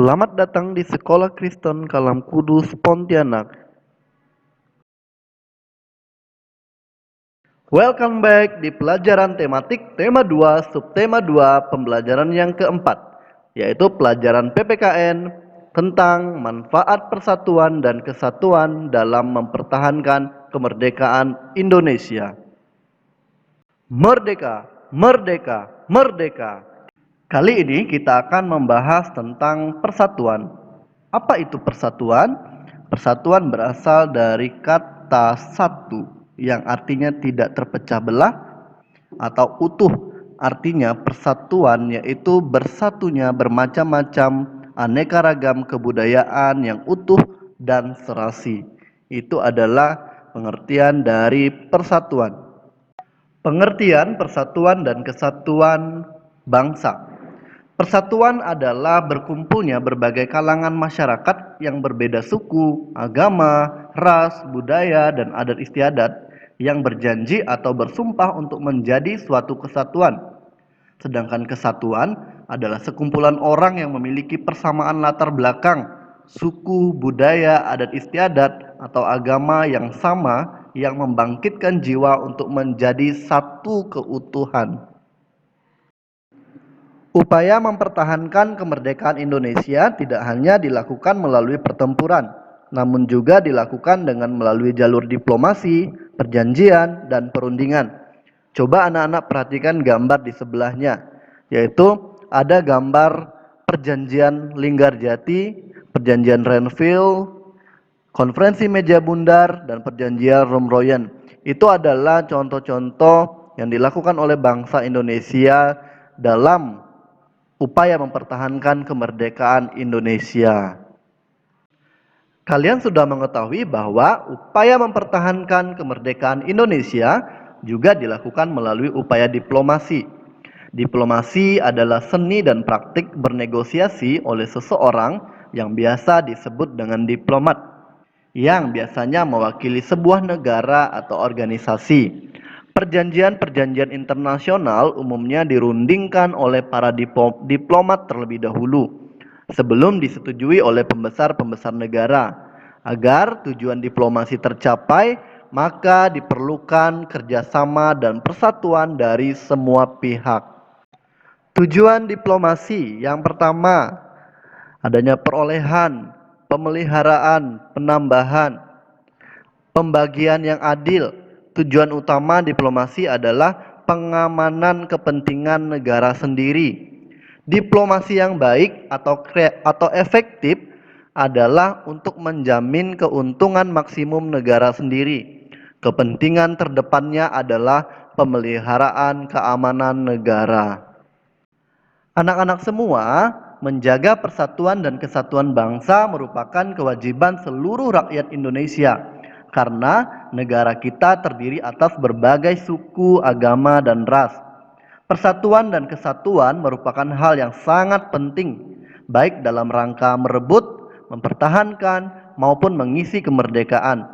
Selamat datang di Sekolah Kristen Kalam Kudus Pontianak. Welcome back di pelajaran tematik tema 2, subtema 2, pembelajaran yang keempat, yaitu pelajaran PPKN tentang manfaat persatuan dan kesatuan dalam mempertahankan kemerdekaan Indonesia. Merdeka, merdeka, merdeka. Kali ini kita akan membahas tentang persatuan. Apa itu persatuan? Persatuan berasal dari kata satu yang artinya tidak terpecah belah atau utuh. Artinya persatuan yaitu bersatunya bermacam-macam aneka ragam kebudayaan yang utuh dan serasi. Itu adalah pengertian dari persatuan. Pengertian persatuan dan kesatuan bangsa. Persatuan adalah berkumpulnya berbagai kalangan masyarakat yang berbeda suku, agama, ras, budaya, dan adat istiadat yang berjanji atau bersumpah untuk menjadi suatu kesatuan. Sedangkan kesatuan adalah sekumpulan orang yang memiliki persamaan latar belakang, suku, budaya, adat istiadat, atau agama yang sama yang membangkitkan jiwa untuk menjadi satu keutuhan. Upaya mempertahankan kemerdekaan Indonesia tidak hanya dilakukan melalui pertempuran, namun juga dilakukan dengan melalui jalur diplomasi, perjanjian, dan perundingan. Coba anak-anak perhatikan gambar di sebelahnya, yaitu ada gambar perjanjian Linggarjati, perjanjian Renville, konferensi meja bundar, dan perjanjian Romroyen. Itu adalah contoh-contoh yang dilakukan oleh bangsa Indonesia dalam upaya mempertahankan kemerdekaan Indonesia. Kalian sudah mengetahui bahwa upaya mempertahankan kemerdekaan Indonesia juga dilakukan melalui upaya diplomasi. Diplomasi adalah seni dan praktik bernegosiasi oleh seseorang yang biasa disebut dengan diplomat, yang biasanya mewakili sebuah negara atau organisasi. Perjanjian-perjanjian internasional umumnya dirundingkan oleh para diplomat terlebih dahulu, sebelum disetujui oleh pembesar-pembesar negara. Agar tujuan diplomasi tercapai, maka diperlukan kerjasama dan persatuan dari semua pihak. Tujuan diplomasi yang pertama, adanya perolehan, pemeliharaan, penambahan, pembagian yang adil. Tujuan utama diplomasi adalah pengamanan kepentingan negara sendiri. Diplomasi yang baik atau efektif adalah untuk menjamin keuntungan maksimum negara sendiri. Kepentingan terdepannya adalah pemeliharaan keamanan negara. Anak-anak semua, menjaga persatuan dan kesatuan bangsa merupakan kewajiban seluruh rakyat Indonesia. Karena negara kita terdiri atas berbagai suku, agama, dan ras. Persatuan dan kesatuan merupakan hal yang sangat penting, baik dalam rangka merebut, mempertahankan, maupun mengisi kemerdekaan.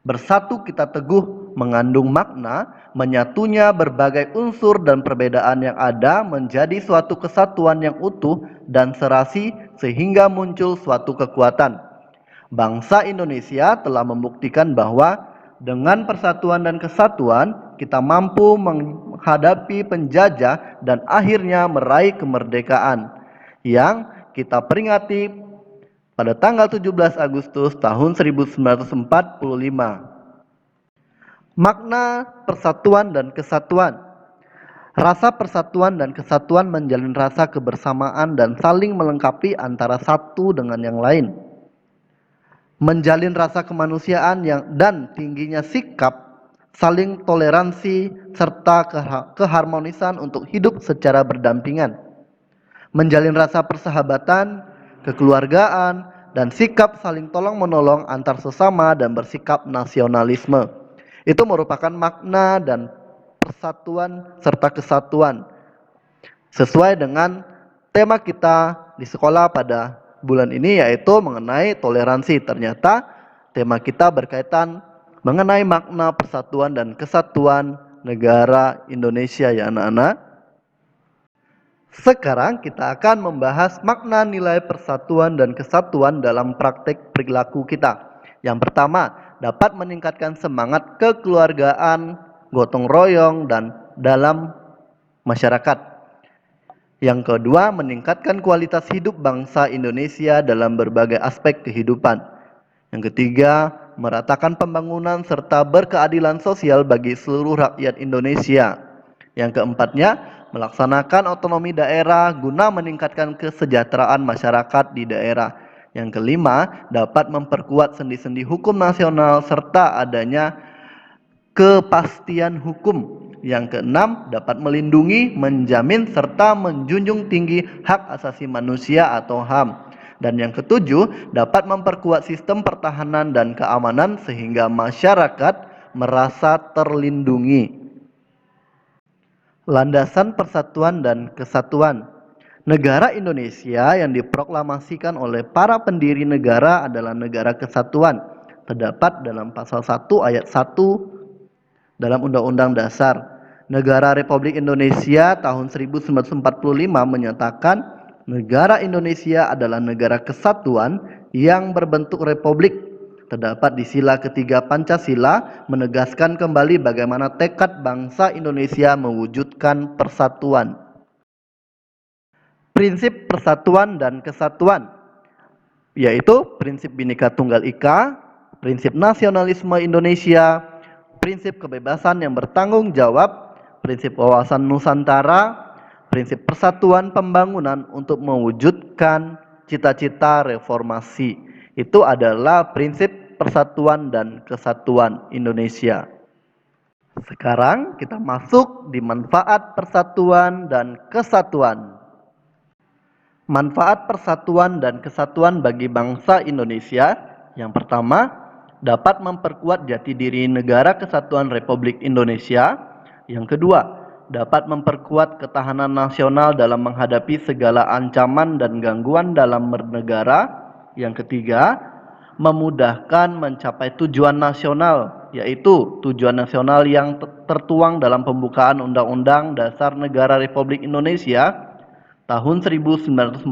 Bersatu kita teguh mengandung makna menyatunya berbagai unsur dan perbedaan yang ada menjadi suatu kesatuan yang utuh dan serasi sehingga muncul suatu kekuatan. Bangsa Indonesia telah membuktikan bahwa dengan persatuan dan kesatuan kita mampu menghadapi penjajah dan akhirnya meraih kemerdekaan yang kita peringati pada tanggal 17 Agustus tahun 1945. Makna persatuan dan kesatuan. Rasa persatuan dan kesatuan menjalin rasa kebersamaan dan saling melengkapi antara satu dengan yang lain. Menjalin rasa kemanusiaan dan tingginya sikap saling toleransi serta keharmonisan untuk hidup secara berdampingan. Menjalin rasa persahabatan, kekeluargaan, dan sikap saling tolong-menolong antar sesama dan bersikap nasionalisme. Itu merupakan makna dan persatuan serta kesatuan sesuai dengan tema kita di sekolah pada bulan ini, yaitu mengenai toleransi. Ternyata tema kita berkaitan mengenai makna persatuan dan kesatuan negara Indonesia, ya anak-anak. Sekarang kita akan membahas makna nilai persatuan dan kesatuan dalam praktek perilaku kita. Yang pertama, dapat meningkatkan semangat kekeluargaan, gotong royong, dan dalam masyarakat. Yang kedua, meningkatkan kualitas hidup bangsa Indonesia dalam berbagai aspek kehidupan. Yang ketiga, meratakan pembangunan serta berkeadilan sosial bagi seluruh rakyat Indonesia. Yang keempatnya, melaksanakan otonomi daerah guna meningkatkan kesejahteraan masyarakat di daerah. Yang kelima, dapat memperkuat sendi-sendi hukum nasional serta adanya kepastian hukum. Yang keenam, dapat melindungi, menjamin, serta menjunjung tinggi hak asasi manusia atau HAM. Dan yang ketujuh, dapat memperkuat sistem pertahanan dan keamanan sehingga masyarakat merasa terlindungi. Landasan persatuan dan kesatuan. Negara Indonesia yang diproklamasikan oleh para pendiri negara adalah negara kesatuan. Terdapat dalam pasal 1 ayat 1 dalam Undang-Undang Dasar Negara Republik Indonesia tahun 1945 menyatakan negara Indonesia adalah negara kesatuan yang berbentuk republik. Terdapat di sila ketiga Pancasila menegaskan kembali bagaimana tekad bangsa Indonesia mewujudkan persatuan. Prinsip persatuan dan kesatuan, yaitu prinsip Bhinneka Tunggal Ika, prinsip nasionalisme Indonesia, prinsip kebebasan yang bertanggung jawab, prinsip wawasan Nusantara, prinsip persatuan pembangunan untuk mewujudkan cita-cita reformasi. Itu adalah prinsip persatuan dan kesatuan Indonesia. Sekarang kita masuk di manfaat persatuan dan kesatuan. Manfaat persatuan dan kesatuan bagi bangsa Indonesia. Yang pertama, dapat memperkuat jati diri negara kesatuan Republik Indonesia. Yang kedua, dapat memperkuat ketahanan nasional dalam menghadapi segala ancaman dan gangguan dalam bernegara. Yang ketiga, memudahkan mencapai tujuan nasional, yaitu tujuan nasional yang tertuang dalam pembukaan Undang-Undang Dasar Negara Republik Indonesia tahun 1945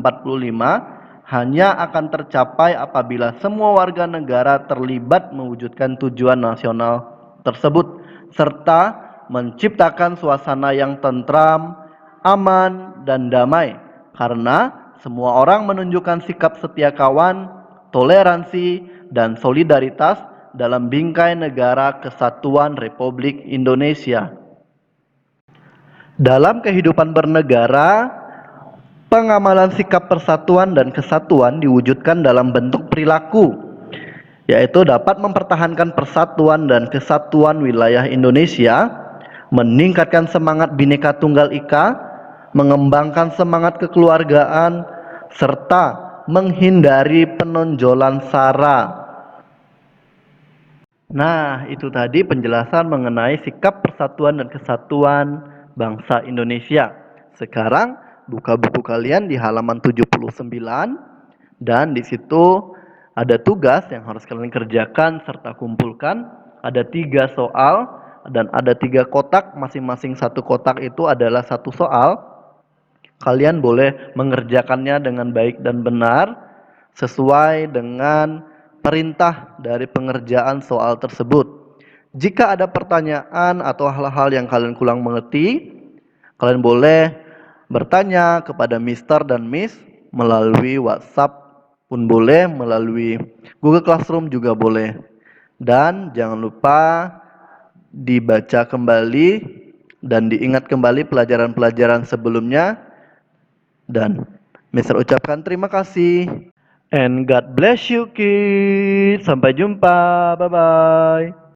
hanya akan tercapai apabila semua warga negara terlibat mewujudkan tujuan nasional tersebut serta menciptakan suasana yang tentram, aman, dan damai karena semua orang menunjukkan sikap setia kawan, toleransi, dan solidaritas dalam bingkai negara kesatuan Republik Indonesia. Dalam kehidupan bernegara, pengamalan sikap persatuan dan kesatuan diwujudkan dalam bentuk perilaku, yaitu dapat mempertahankan persatuan dan kesatuan wilayah Indonesia, meningkatkan semangat Bhinneka Tunggal Ika, mengembangkan semangat kekeluargaan, serta menghindari penonjolan SARA. Nah, itu tadi penjelasan mengenai sikap persatuan dan kesatuan bangsa Indonesia. Sekarang buka buku kalian di halaman 79 dan di situ ada tugas yang harus kalian kerjakan serta kumpulkan. Ada 3 soal dan ada 3 kotak, masing-masing satu kotak itu adalah satu soal. Kalian boleh mengerjakannya dengan baik dan benar sesuai dengan perintah dari pengerjaan soal tersebut. Jika ada pertanyaan atau hal-hal yang kalian kurang mengerti, kalian boleh bertanya kepada Mister dan Miss melalui WhatsApp pun boleh, melalui Google Classroom juga boleh. Dan jangan lupa dibaca kembali dan diingat kembali pelajaran-pelajaran sebelumnya. Dan Mister ucapkan terima kasih. And God bless you kids. Sampai jumpa. Bye-bye.